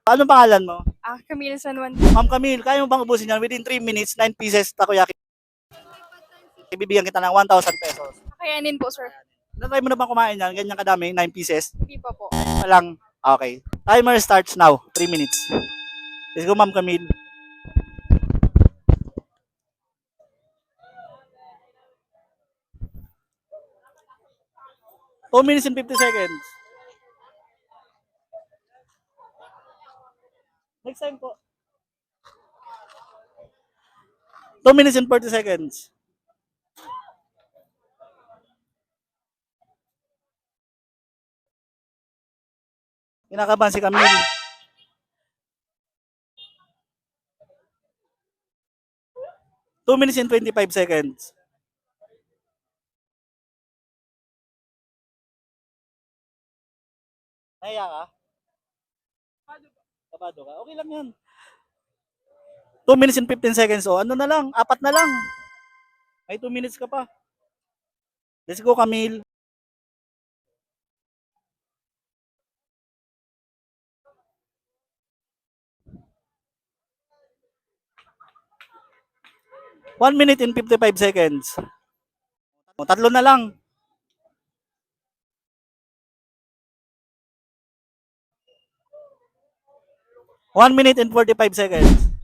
Anong pangalan mo? Camille San Juan. Ma'am Camille, kaya mo bang ubusin yan within 3 minutes, 9 pieces takoyaki? Ibibigyan kita ng 1,000 pesos. Kakayanin po, sir. Natry mo na bang kumain yan? Ganyan kadami, 9 pieces? Hindi pa po. Pa lang. Okay. Timer starts now. 3 minutes. Let's go, Ma'am Camille. Two minutes and 50 seconds. Next time po. 2 minutes and 40 seconds. Kinakabahan si Camille. Two minutes and 25 seconds. Nahiya ka? Kabado ka? Okay lang yan. 2 minutes and 15 seconds. O, ano na lang? 4 na lang. May 2 minutes ka pa. Let's go, Camille. One minute and 55 seconds. O, 3 na lang. One minute and 45 seconds.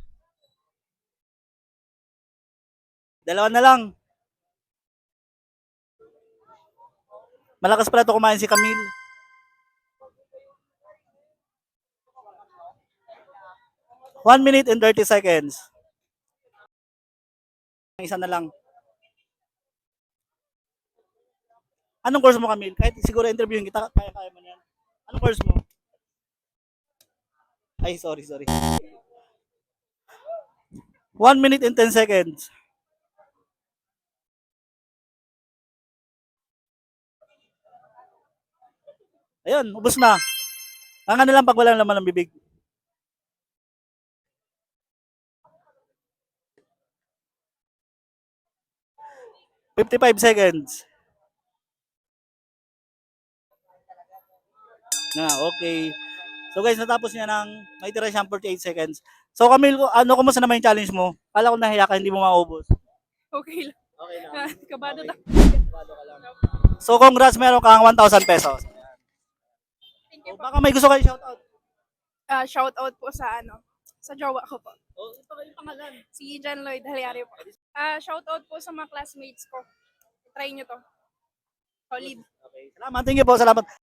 2 na lang. Malakas pala ito kumain si Camille. One minute and 30 seconds. Isa na lang. Anong course mo, Camille? Kahit siguro interviewin kita, kaya-kaya mo yan. Anong course mo? Ay, sorry. 1 minute and 10 seconds. Ayun, ubos na. Ang ano lang pag walang laman ng bibig. $55 seconds. Okay. So guys, natapos niya ng may tira siyang 48 seconds. So Camille, kumusta naman yung challenge mo? Kala ko nahiya ka, hindi mo maubos. Okay lang. Okay lang. Kabado Okay. lang. Kabado ka lang. So congrats, meron kang 1,000 pesos. Thank you So, po. baka may gusto kayo shoutout. Shout out po sa jowa ko po. Oh, ito yung pangalan. Si John Lloyd Halyari po. Shout out po sa mga classmates ko. Try nyo to. Solid. Okay. Salamat. Thank you po. Salamat.